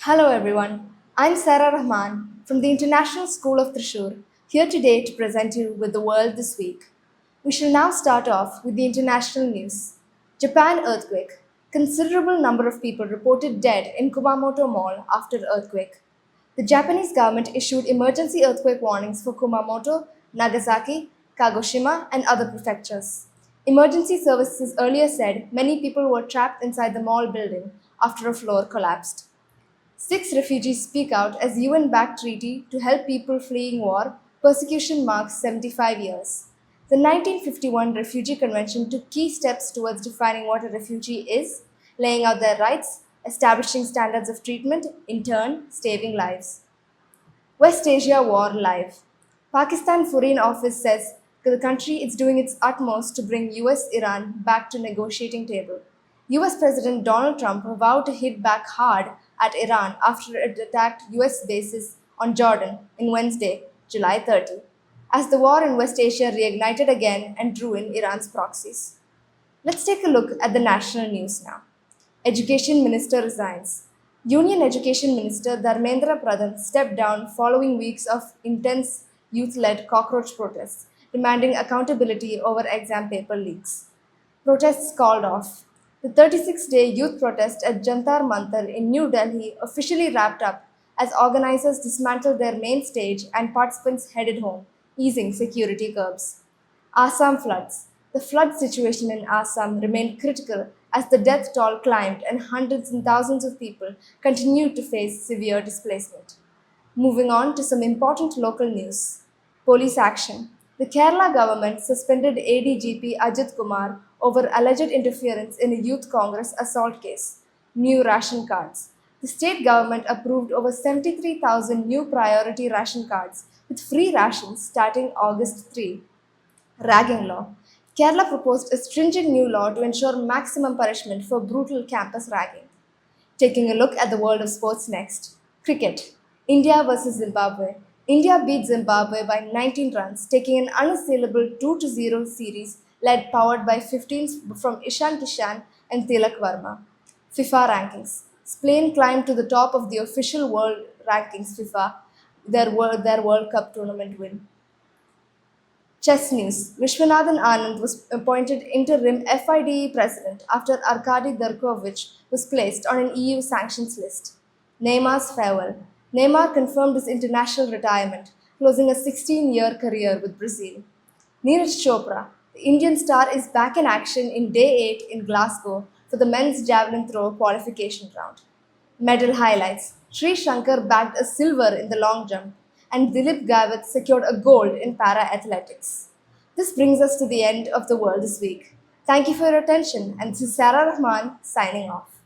Hello everyone, I'm Sarah Rahman from the International School of Thrissur, here today to present you with the world this week. We shall now start off with the international news. Japan earthquake. Considerable number of people reported dead in Kumamoto Mall after earthquake. The Japanese government issued emergency earthquake warnings for Kumamoto, Nagasaki, Kagoshima, and other prefectures. Emergency services earlier said many people were trapped inside the mall building after a floor collapsed. Six refugees speak out as UN backed treaty to help people fleeing war. Persecution marks 75 years. The 1951 Refugee Convention took key steps towards defining what a refugee is, laying out their rights, establishing standards of treatment, in turn, saving lives. West Asia War Live. Pakistan Foreign Office says the country is doing its utmost to bring US Iran back to negotiating table. US President Donald Trump vowed to hit back hard at Iran after it attacked US bases on Jordan in Wednesday, July 30, as the war in West Asia reignited again and drew in Iran's proxies. Let's take a look at the national news now. Education Minister resigns. Union Education Minister Dharmendra Pradhan stepped down following weeks of intense youth led cockroach protests, demanding accountability over exam paper leaks. Protests called off. The 36-day youth protest at Jantar Mantar in New Delhi officially wrapped up as organizers dismantled their main stage and participants headed home, easing security curbs. Assam floods. The flood situation in Assam remained critical as the death toll climbed and hundreds and thousands of people continued to face severe displacement. Moving on to some important local news. Police action. The Kerala government suspended ADGP Ajit Kumar over alleged interference in a youth congress assault case. New ration cards. The state government approved over 73,000 new priority ration cards with free rations starting August 3. Ragging law. Kerala proposed a stringent new law to ensure maximum punishment for brutal campus ragging. Taking a look at the world of sports next. Cricket. India versus Zimbabwe. India beat Zimbabwe by 19 runs, taking an unassailable 2-0 series led powered by 15s from Ishan Kishan and Tilak Varma. FIFA rankings. Spain climbed to the top of the official world rankings FIFA, their World Cup tournament win. Chess news. Vishwanathan Anand was appointed interim FIDE president after Arkady Derkovich was placed on an EU sanctions list. Neymar's farewell. Neymar confirmed his international retirement, closing a 16-year career with Brazil. Neeraj Chopra. The Indian star is back in action in day 8 in Glasgow for the men's javelin throw qualification round. Medal highlights. Sri Shankar bagged a silver in the long jump, and Dilip Gavit secured a gold in para athletics. This brings us to the end of the world this week. Thank you for your attention, and this is Sarah Rahman signing off.